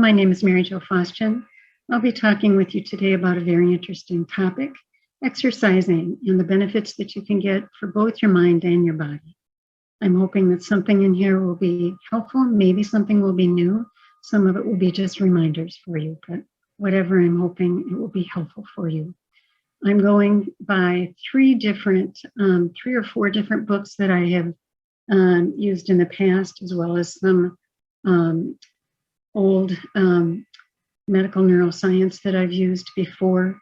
my name is Mary Jo Faustian. I'll be talking with you today about a very interesting topic, exercising and the benefits that you can get for both your mind and your body. I'm hoping that something in here will be helpful, maybe something will be new, some of it will be just reminders for you, but whatever, I'm hoping it will be helpful for you. I'm going by three or four different books that I have used in the past, as well as some old medical neuroscience that I've used before.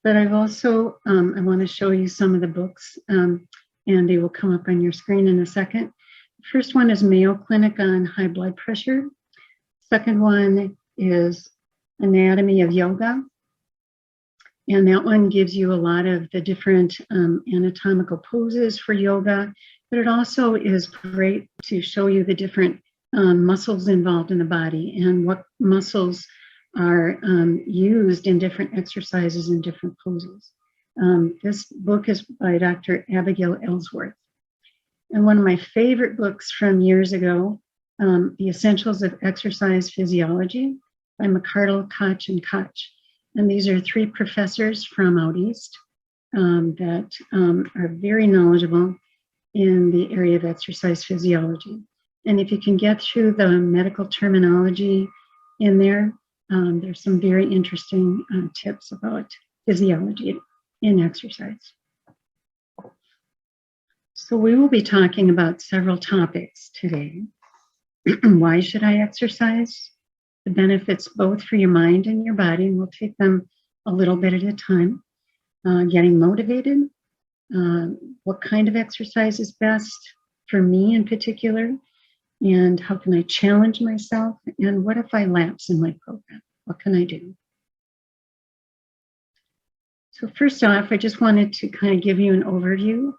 But I've also, I want to show you some of the books, and they will come up on your screen in a second. The first one is Mayo Clinic on high blood pressure. Second one is Anatomy of Yoga. And that one gives you a lot of the different anatomical poses for yoga, but it also is great to show you the different muscles involved in the body and what muscles are used in different exercises and different poses. This book is by Dr. Abigail Ellsworth. And one of my favorite books from years ago, The Essentials of Exercise Physiology by McCardle, Koch, and Koch. And these are three professors from out east that are very knowledgeable in the area of exercise physiology. And if you can get through the medical terminology in there, there's some very interesting tips about physiology in exercise. So we will be talking about several topics today. Why should I exercise? The benefits both for your mind and your body, and we'll take them a little bit at a time. Getting motivated, what kind of exercise is best for me in particular, and how can I challenge myself, and what if I lapse in my program? What can I do? So first off, I just wanted to kind of give you an overview.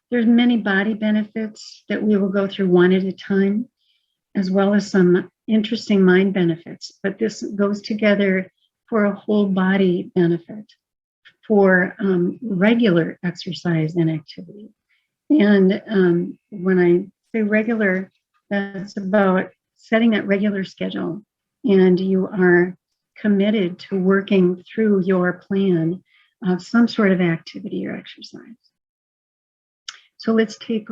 There's many body benefits that we will go through one at a time, as well as some interesting mind benefits, but this goes together for a whole body benefit for regular exercise and activity. And when I say regular, that's about setting that regular schedule, and you are committed to working through your plan of some sort of activity or exercise. So let's take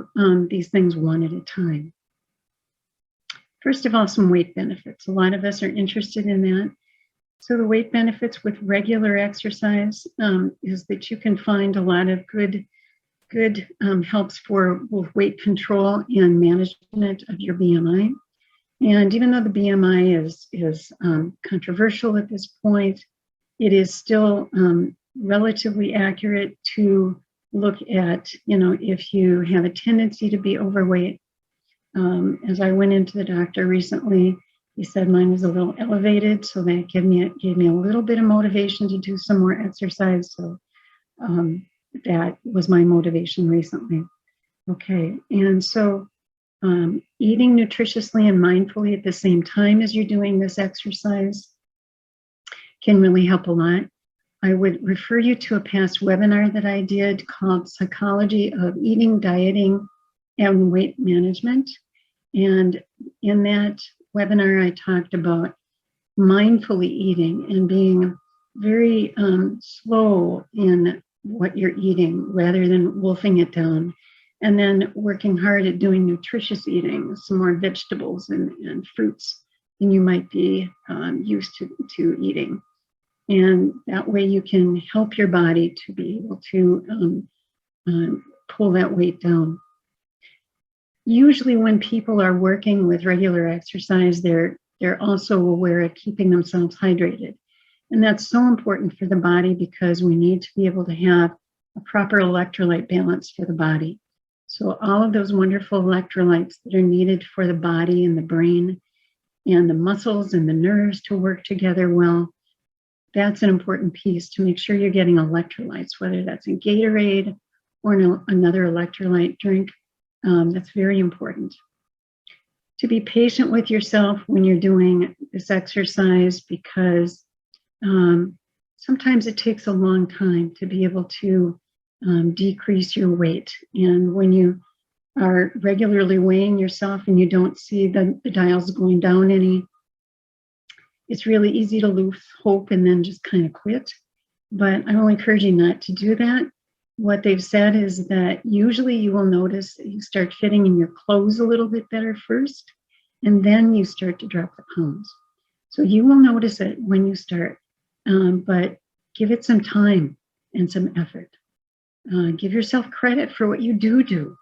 these things one at a time. First of all, some weight benefits. A lot of us are interested in that. So the weight benefits with regular exercise is that you can find a lot of good helps for both weight control and management of your BMI. And even though the BMI is controversial at this point, it is still relatively accurate to look at, if you have a tendency to be overweight. As I went into the doctor recently, he said mine was a little elevated, so that gave me a little bit of motivation to do some more exercise. So that was my motivation recently. Okay, and so eating nutritiously and mindfully at the same time as you're doing this exercise can really help a lot. I would refer you to a past webinar that I did called Psychology of Eating, Dieting, and Weight Management. And in that webinar, I talked about mindfully eating and being very slow in what you're eating rather than wolfing it down, and then working hard at doing nutritious eating, some more vegetables and fruits than you might be used to eating. And that way you can help your body to be able to pull that weight down. Usually when people are working with regular exercise, they're also aware of keeping themselves hydrated. And that's so important for the body because we need to be able to have a proper electrolyte balance for the body. So all of those wonderful electrolytes that are needed for the body and the brain and the muscles and the nerves to work together well, that's an important piece to make sure you're getting electrolytes, whether that's in Gatorade or another electrolyte drink. That's very important. To be patient with yourself when you're doing this exercise, because sometimes it takes a long time to be able to decrease your weight. And when you are regularly weighing yourself and you don't see the dials going down any, it's really easy to lose hope and then just kind of quit. But I will encourage you not to do that. What they've said is that usually you will notice that you start fitting in your clothes a little bit better first, and then you start to drop the pounds. So you will notice it when you start, but give it some time and some effort. Give yourself credit for what you do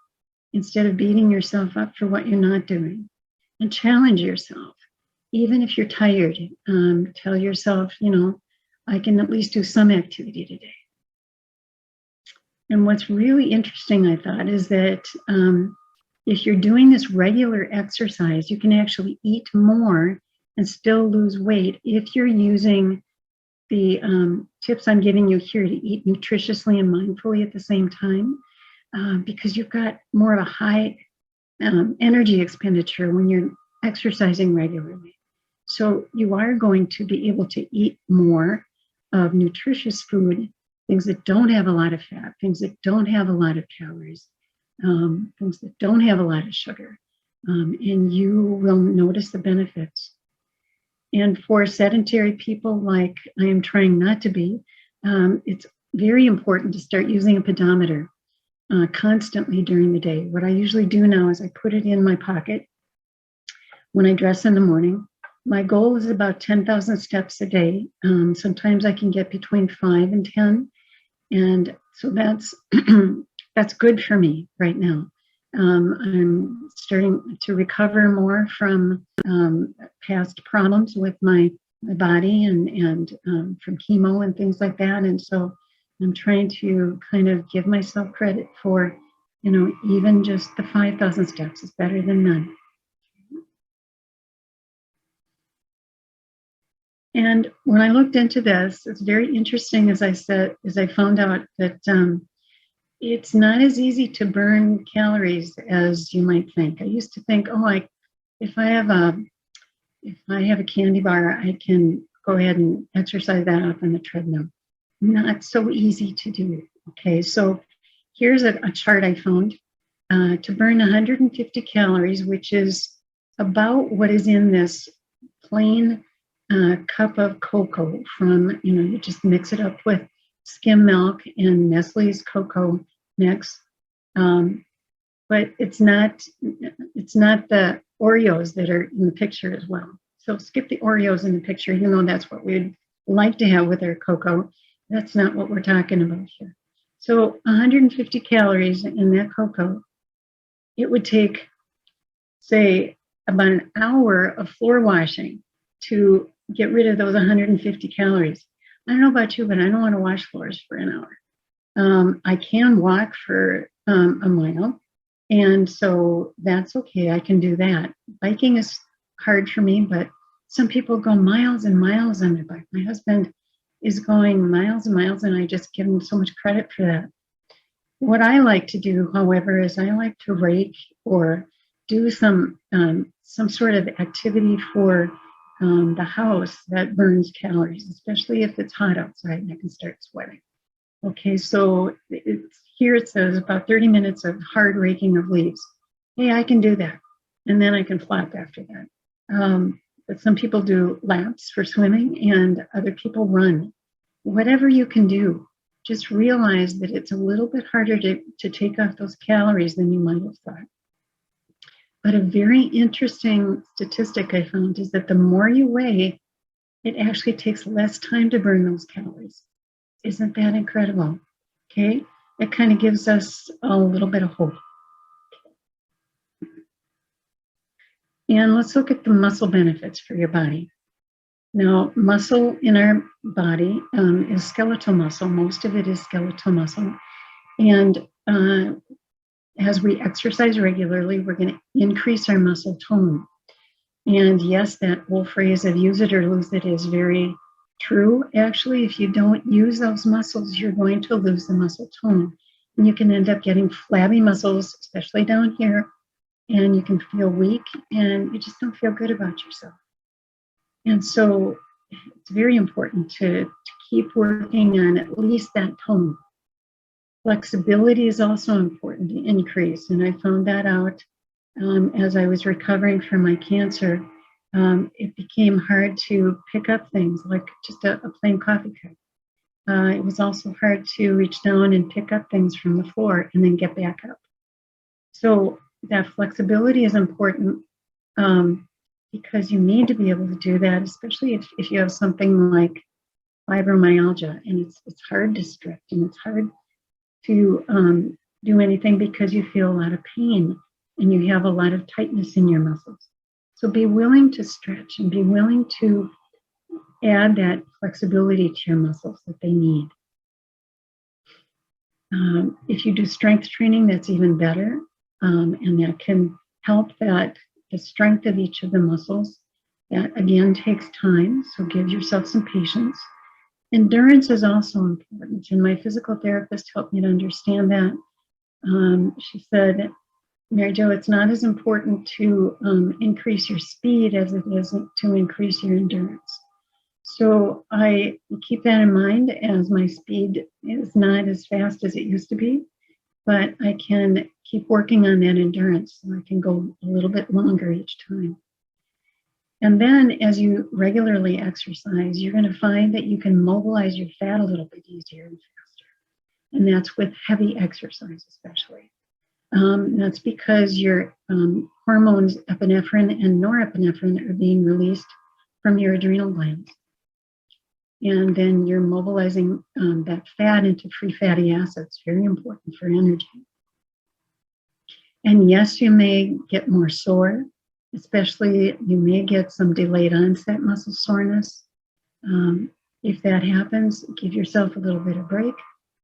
instead of beating yourself up for what you're not doing. And challenge yourself. Even if you're tired, tell yourself, I can at least do some activity today. And what's really interesting, I thought, is that if you're doing this regular exercise, you can actually eat more and still lose weight if you're using the tips I'm giving you here to eat nutritiously and mindfully at the same time, because you've got more of a high energy expenditure when you're exercising regularly. So you are going to be able to eat more of nutritious food, things that don't have a lot of fat, things that don't have a lot of calories, things that don't have a lot of sugar, and you will notice the benefits. And for sedentary people like I am trying not to be, it's very important to start using a pedometer constantly during the day. What I usually do now is I put it in my pocket when I dress in the morning. My goal is about 10,000 steps a day. Sometimes I can get between 5 and 10. And so that's that's good for me right now. I'm starting to recover more from past problems with my body and from chemo and things like that. And so I'm trying to kind of give myself credit for, even just the 5,000 steps is better than none. And when I looked into this, it's very interesting, as I found out that it's not as easy to burn calories as you might think. I used to think, if I have a candy bar, I can go ahead and exercise that up on the treadmill. Not so easy to do. Okay, so here's a chart I found. To burn 150 calories, which is about what is in this plain cup of cocoa from, you just mix it up with skim milk and Nestle's cocoa mix. But it's not the Oreos that are in the picture as well. So skip the Oreos in the picture, even though that's what we'd like to have with our cocoa. That's not what we're talking about here. So 150 calories in that cocoa, it would take, say, about an hour of floor washing to get rid of those 150 calories. I don't know about you, but I don't want to wash floors for an hour. I can walk for a mile, and so that's okay. I can do that. Biking is hard for me, but some people go miles and miles on their bike. My husband is going miles and miles, and I just give him so much credit for that. What I like to do, however, is I like to rake or do some sort of activity for the house that burns calories, especially if it's hot outside and I can start sweating. Okay, so here it says about 30 minutes of hard raking of leaves. Hey, I can do that. And then I can flop after that. But some people do laps for swimming and other people run. Whatever you can do, just realize that it's a little bit harder to take off those calories than you might have thought. But a very interesting statistic I found is that the more you weigh, it actually takes less time to burn those calories. Isn't that incredible? Okay, it kind of gives us a little bit of hope. And let's look at the muscle benefits for your body. Now, muscle in our body is skeletal muscle. Most of it is skeletal muscle. And as we exercise regularly, we're going to increase our muscle tone. And yes, that old phrase of use it or lose it is very true. Actually, if you don't use those muscles, you're going to lose the muscle tone. And you can end up getting flabby muscles, especially down here. And you can feel weak and you just don't feel good about yourself. And so it's very important to keep working on at least that tone. Flexibility is also important to increase. And I found that out as I was recovering from my cancer. It became hard to pick up things like just a plain coffee cup. It was also hard to reach down and pick up things from the floor and then get back up. So that flexibility is important, because you need to be able to do that, especially if you have something like fibromyalgia, and it's hard to stretch and it's hard to do anything because you feel a lot of pain and you have a lot of tightness in your muscles. So be willing to stretch and be willing to add that flexibility to your muscles that they need. If you do strength training, that's even better, and that can help that the strength of each of the muscles. That again takes time, so give yourself some patience. Endurance is also important, and my physical therapist helped me to understand that. She said, Mary Jo, it's not as important to increase your speed as it is to increase your endurance. So I keep that in mind, as my speed is not as fast as it used to be, but I can keep working on that endurance so I can go a little bit longer each time. And then as you regularly exercise, you're going to find that you can mobilize your fat a little bit easier and faster. And that's with heavy exercise especially. That's because your hormones, epinephrine and norepinephrine, are being released from your adrenal glands. And then you're mobilizing that fat into free fatty acids, very important for energy. And yes, you may get more sore, especially you may get some delayed onset muscle soreness. If that happens, give yourself a little bit of break,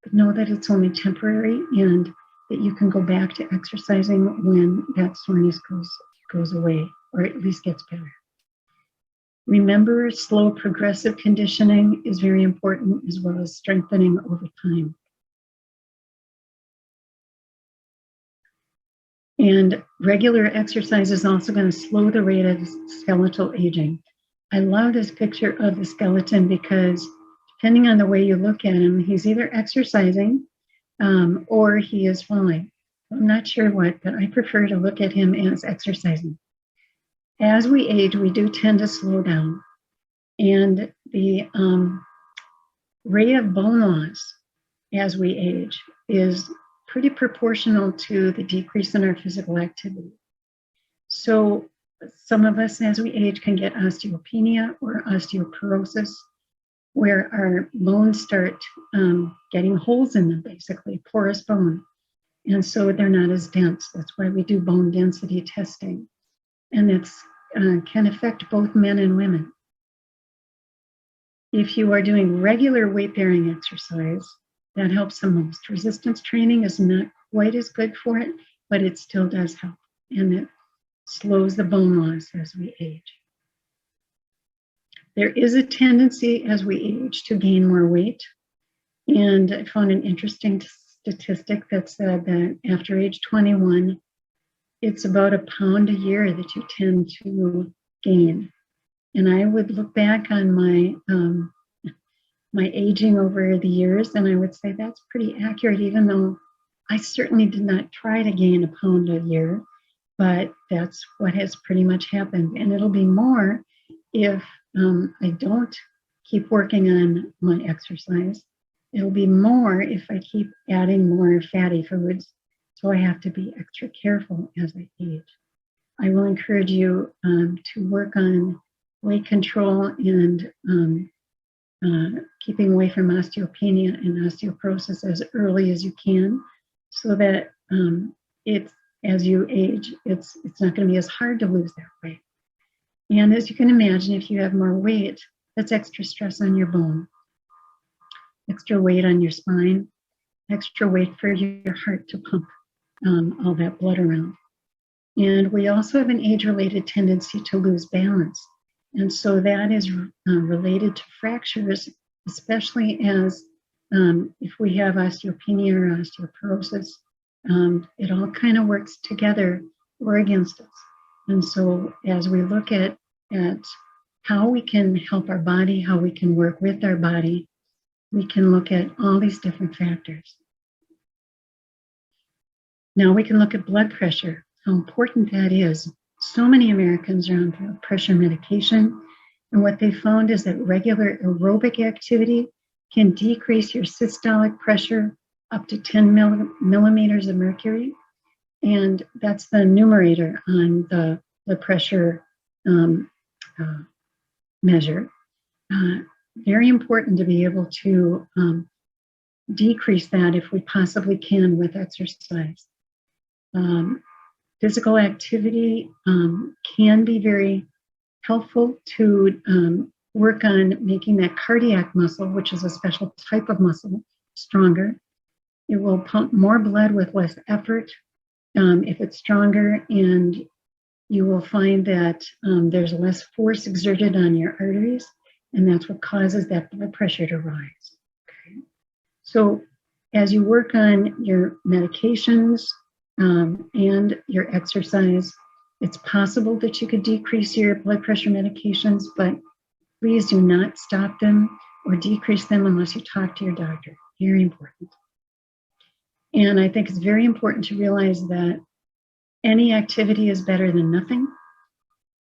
but know that it's only temporary and that you can go back to exercising when that soreness goes away, or at least gets better. Remember, slow progressive conditioning is very important, as well as strengthening over time. And regular exercise is also going to slow the rate of skeletal aging. I love this picture of the skeleton because depending on the way you look at him, he's either exercising or he is falling. I'm not sure what, but I prefer to look at him as exercising. As we age, we do tend to slow down. And the rate of bone loss as we age is pretty proportional to the decrease in our physical activity. So some of us as we age can get osteopenia or osteoporosis, where our bones start getting holes in them, basically, porous bone. And so they're not as dense. That's why we do bone density testing. And it can affect both men and women. If you are doing regular weight-bearing exercise, that helps the most. Resistance training is not quite as good for it, but it still does help. And it slows the bone loss as we age. There is a tendency as we age to gain more weight. And I found an interesting statistic that said that after age 21, it's about 1 pound a year that you tend to gain. And I would look back on my aging over the years, and I would say that's pretty accurate, even though I certainly did not try to gain 1 pound a year, but that's what has pretty much happened. And it'll be more if I don't keep working on my exercise. It'll be more if I keep adding more fatty foods. So I have to be extra careful as I age. I will encourage you to work on weight control and keeping away from osteopenia and osteoporosis as early as you can, so that as you age, it's not going to be as hard to lose that weight. And as you can imagine, if you have more weight, that's extra stress on your bone, extra weight on your spine, extra weight for your heart to pump all that blood around. And we also have an age-related tendency to lose balance. And so that is related to fractures, especially as if we have osteopenia or osteoporosis, it all kind of works together or against us. And so as we look at how we can help our body, how we can work with our body, we can look at all these different factors. Now we can look at blood pressure, how important that is. So many Americans are on blood pressure medication, and what they found is that regular aerobic activity can decrease your systolic pressure up to 10 millimeters of mercury, and that's the numerator on the blood pressure measure. Very important to be able to decrease that if we possibly can with exercise. Physical activity can be very helpful to work on making that cardiac muscle, which is a special type of muscle, stronger. It will pump more blood with less effort if it's stronger, and you will find that there's less force exerted on your arteries, and that's what causes that blood pressure to rise. Okay. So as you work on your medications and your exercise, it's possible that you could decrease your blood pressure medications, but please do not stop them or decrease them unless you talk to your doctor. Very important. And I think it's very important to realize that any activity is better than nothing.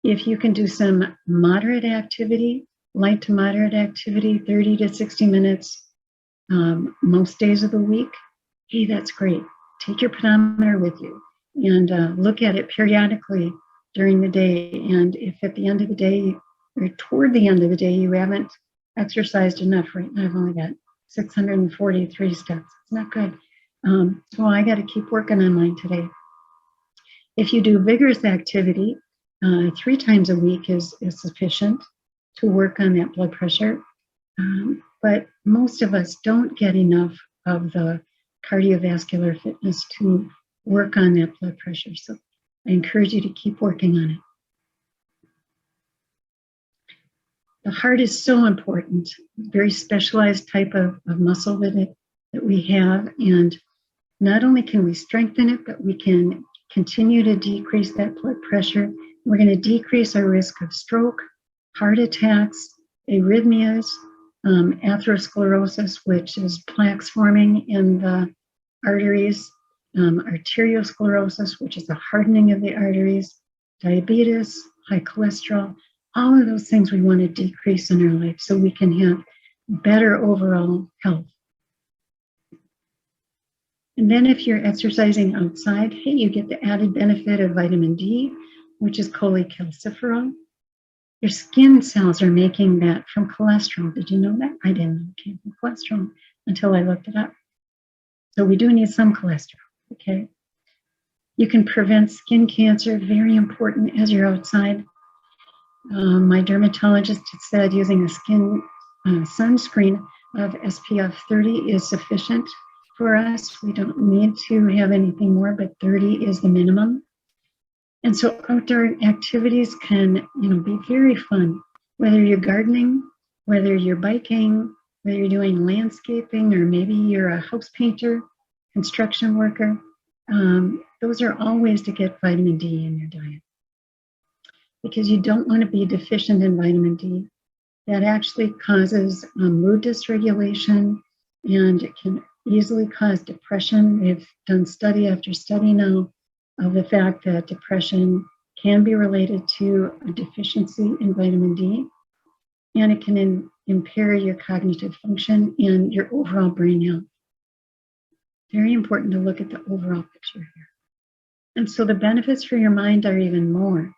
If you can do some moderate activity, light to moderate activity, 30 to 60 minutes, most days of the week, hey, that's great. Take your pedometer with you and look at it periodically during the day. And if at the end of the day, or toward the end of the day, you haven't exercised enough, right now I've only got 643 steps. It's not good. So I got to keep working on mine today. If you do vigorous activity, 3 times a week is sufficient to work on that blood pressure. But most of us don't get enough of the cardiovascular fitness to work on that blood pressure. So I encourage you to keep working on it. The heart is so important, very specialized type of muscle that we have. And not only can we strengthen it, but we can continue to decrease that blood pressure. We're going to decrease our risk of stroke, heart attacks, arrhythmias, atherosclerosis, which is plaques forming in the arteries, arteriosclerosis, which is the hardening of the arteries, diabetes, high cholesterol, all of those things we want to decrease in our life so we can have better overall health. And then if you're exercising outside, hey, you get the added benefit of vitamin D, which is cholecalciferol. Your skin cells are making that from cholesterol. Did you know that? I didn't know it came from cholesterol until I looked it up. So we do need some cholesterol, okay? You can prevent skin cancer, very important as you're outside. My dermatologist said using a skin sunscreen of SPF 30 is sufficient for us. We don't need to have anything more, but 30 is the minimum. And so outdoor activities can, be very fun, whether you're gardening, whether you're biking, whether you're doing landscaping, or maybe you're a house painter, construction worker. Those are all ways to get vitamin D in your diet, because you don't want to be deficient in vitamin D. That actually causes mood dysregulation, and it can easily cause depression. We've done study after study now of the fact that depression can be related to a deficiency in vitamin D, and it can impair your cognitive function and your overall brain health. Very important to look at the overall picture here. And so the benefits for your mind are even more.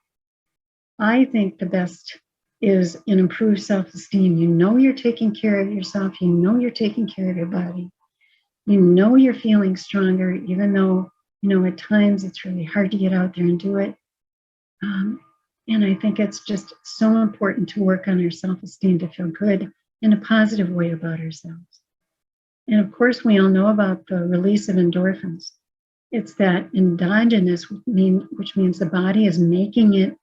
I think the best is an improved self-esteem. You know you're taking care of yourself. You know you're taking care of your body. You know you're feeling stronger, even though, at times it's really hard to get out there and do it. And I think it's just so important to work on our self-esteem to feel good in a positive way about ourselves. And of course, we all know about the release of endorphins. It's that endogenous, which means the body is making it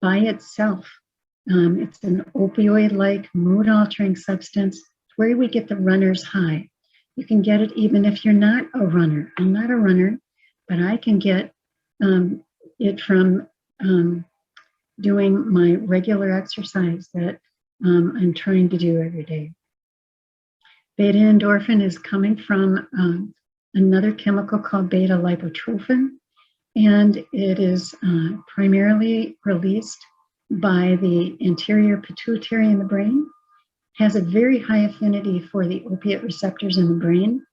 by itself. It's an opioid-like mood-altering substance where we get the runner's high. You can get it even if you're not a runner. I'm not a runner, but I can get it from doing my regular exercise that I'm trying to do every day. Beta endorphin is coming from another chemical called beta lipotrophin. and it is primarily released by the anterior pituitary in the brain, has a very high affinity for the opiate receptors in the brain.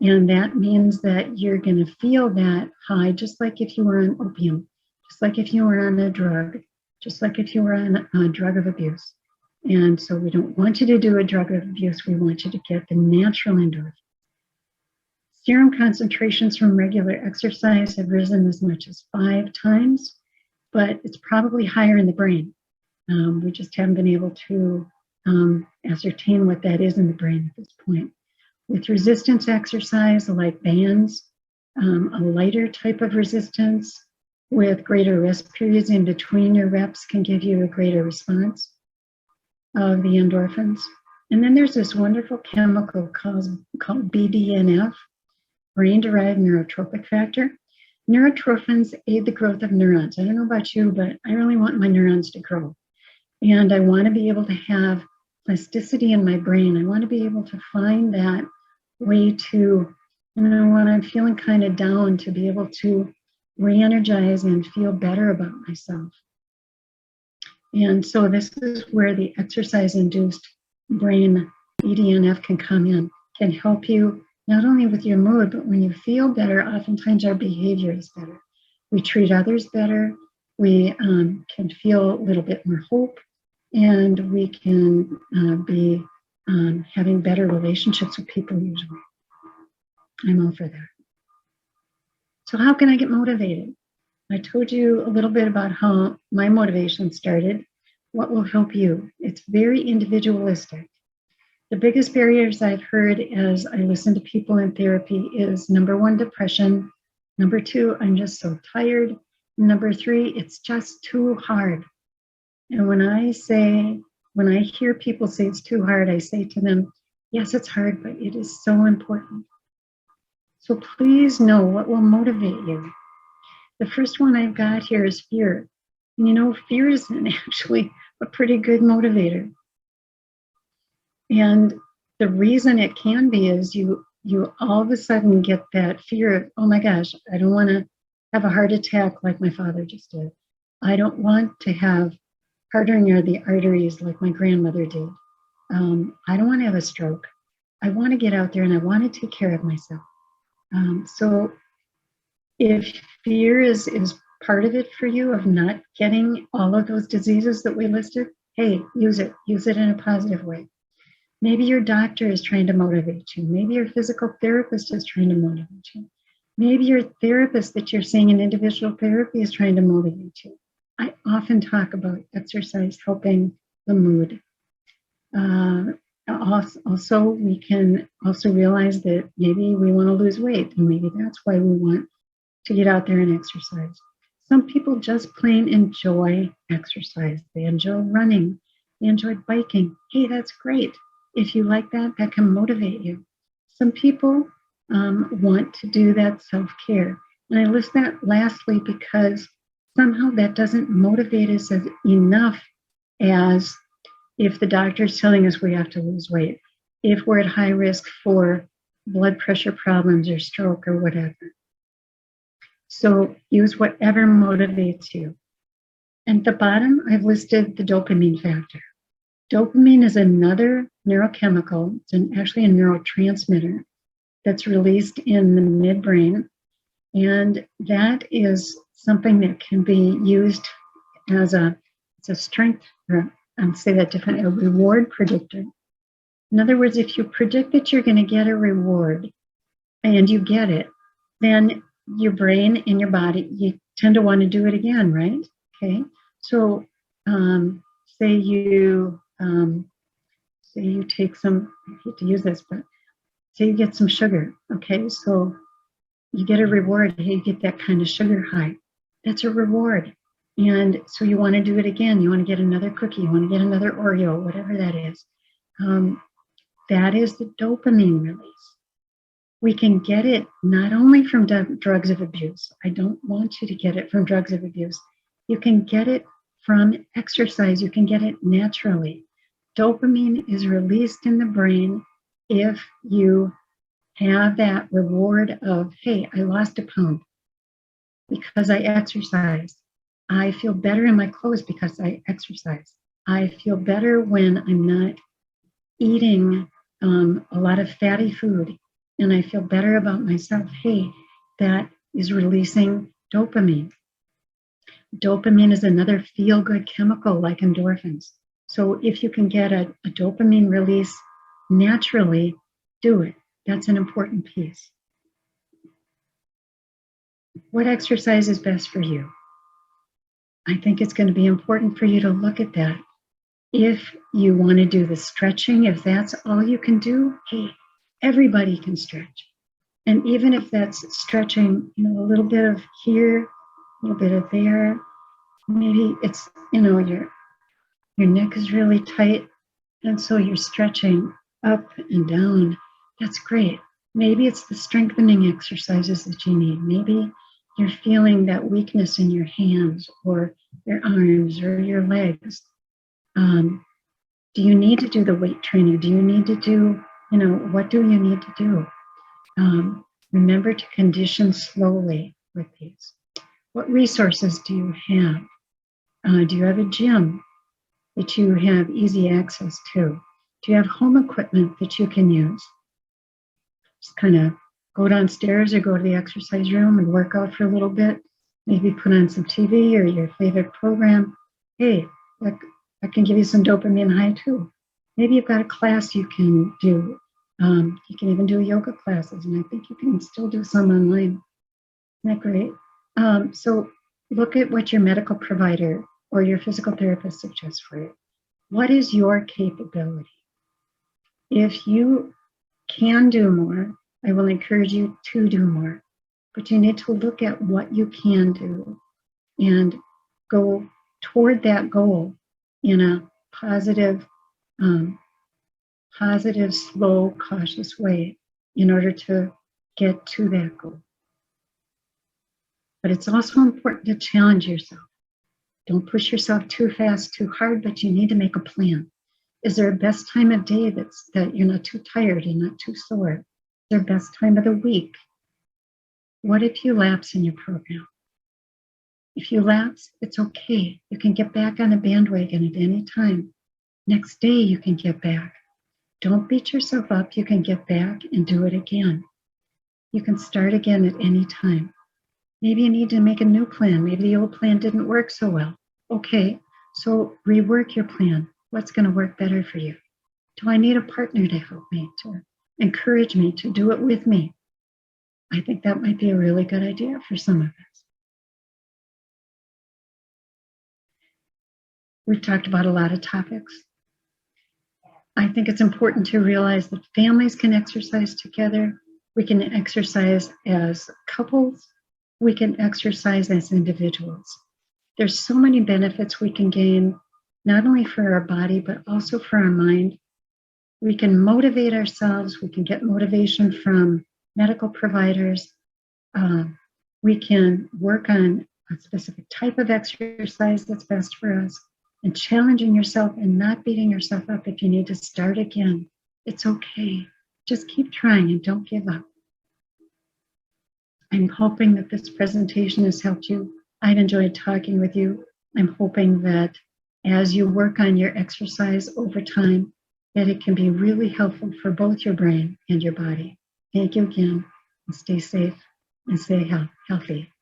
And that means that you're going to feel that high, just like if you were on opium, just like if you were on a drug, just like if you were on a drug of abuse. And so we don't want you to do a drug of abuse. We want you to get the natural endorphin. Serum concentrations from regular exercise have risen as much as 5 times, but it's probably higher in the brain. We just haven't been able to ascertain what that is in the brain at this point. With resistance exercise like bands, a lighter type of resistance with greater rest periods in between your reps can give you a greater response of the endorphins. And then there's this wonderful chemical called BDNF, brain-derived neurotrophic factor. Neurotrophins aid the growth of neurons. I don't know about you, but I really want my neurons to grow. And I want to be able to have plasticity in my brain. I want to be able to find that way to, when I'm feeling kind of down, to be able to re-energize and feel better about myself. And so this is where the exercise-induced brain BDNF can come in, can help you not only with your mood, but when you feel better, oftentimes our behavior is better. We treat others better. We can feel a little bit more hope, and we can be having better relationships with people usually. I'm all for that. So how can I get motivated? I told you a little bit about how my motivation started. What will help you? It's very individualistic. The biggest barriers I've heard as I listen to people in therapy is number 1, depression. Number 2, I'm just so tired. Number 3, it's just too hard. And when I hear people say it's too hard, I say to them, yes, it's hard, but it is so important. So please know what will motivate you. The first one I've got here is fear. And fear is actually a pretty good motivator. And the reason it can be is you all of a sudden get that fear of, oh my gosh, I don't want to have a heart attack like my father just did. I don't want to have hardening of the arteries like my grandmother did. I don't want to have a stroke. I want to get out there and I want to take care of myself. So if fear is part of it for you, of not getting all of those diseases that we listed, hey, use it in a positive way. Maybe your doctor is trying to motivate you. Maybe your physical therapist is trying to motivate you. Maybe your therapist that you're seeing in individual therapy is trying to motivate you. I often talk about exercise helping the mood. Also, we can also realize that maybe we want to lose weight, and maybe that's why we want to get out there and exercise. Some people just plain enjoy exercise. They enjoy running. They enjoy biking. Hey, that's great. If you like that, that can motivate you. Some people want to do that self-care. And I list that lastly because somehow that doesn't motivate us as enough as if the doctor is telling us we have to lose weight, if we're at high risk for blood pressure problems or stroke or whatever. So use whatever motivates you. And at the bottom, I've listed the dopamine factor. Dopamine is another neurochemical. It's actually a neurotransmitter that's released in the midbrain. And that is something that can be used as a strength, or I'll say that differently, a reward predictor. In other words, if you predict that you're going to get a reward and you get it, then your brain and your body, you tend to want to do it again, right? Okay. So say you take some, I hate to use this, but say you get some sugar. Okay. So you get a reward. Hey, you get that kind of sugar high. That's a reward. And so you want to do it again. You want to get another cookie. You want to get another Oreo, whatever that is. That is the dopamine release. We can get it not only from drugs of abuse. I don't want you to get it from drugs of abuse. You can get it from exercise. You can get it naturally. Dopamine is released in the brain if you have that reward of, hey, I lost a pound. because I exercise. I feel better in my clothes because I exercise. I feel better when I'm not eating a lot of fatty food, and I feel better about myself. Hey, that is releasing dopamine. Dopamine is another feel-good chemical like endorphins. So if you can get a dopamine release naturally, do it. That's an important piece. What exercise is best for you? I think it's going to be important for you to look at that. If you want to do the stretching, if that's all you can do, hey, everybody can stretch. And even if that's stretching, a little bit of here, a little bit of there, maybe it's, your neck is really tight, and so you're stretching up and down. That's great. Maybe it's the strengthening exercises that you need. Maybe you're feeling that weakness in your hands or your arms or your legs. Do you need to do the weight training? Do you need to do, what do you need to do? Remember to condition slowly with these. What resources do you have? Do you have a gym that you have easy access to? Do you have home equipment that you can use? Just kind of go downstairs or go to the exercise room and work out for a little bit. Maybe put on some TV or your favorite program. Hey, that can give you some dopamine high too. Maybe you've got a class you can do. You can even do yoga classes, and I think you can still do some online. Isn't that great? So look at what your medical provider or your physical therapist suggests for you. What is your capability? If you can do more, I will encourage you to do more. But you need to look at what you can do and go toward that goal in a positive, slow, cautious way in order to get to that goal. But it's also important to challenge yourself. Don't push yourself too fast, too hard, but you need to make a plan. Is there a best time of day that you're not too tired and not too sore? Is there a best time of the week? What if you lapse in your program? If you lapse, it's okay. You can get back on the bandwagon at any time. Next day, you can get back. Don't beat yourself up. You can get back and do it again. You can start again at any time. Maybe you need to make a new plan. Maybe the old plan didn't work so well. Okay, so rework your plan. What's going to work better for you? Do I need a partner to help me, to encourage me, to do it with me? I think that might be a really good idea for some of us. We've talked about a lot of topics. I think it's important to realize that families can exercise together. We can exercise as couples. We can exercise as individuals. There's so many benefits we can gain, not only for our body, but also for our mind. We can motivate ourselves. We can get motivation from medical providers. We can work on a specific type of exercise that's best for us, and challenging yourself and not beating yourself up if you need to start again. It's okay. Just keep trying and don't give up. I'm hoping that this presentation has helped you. I've enjoyed talking with you. I'm hoping that as you work on your exercise over time, that it can be really helpful for both your brain and your body. Thank you again, and stay safe and stay healthy.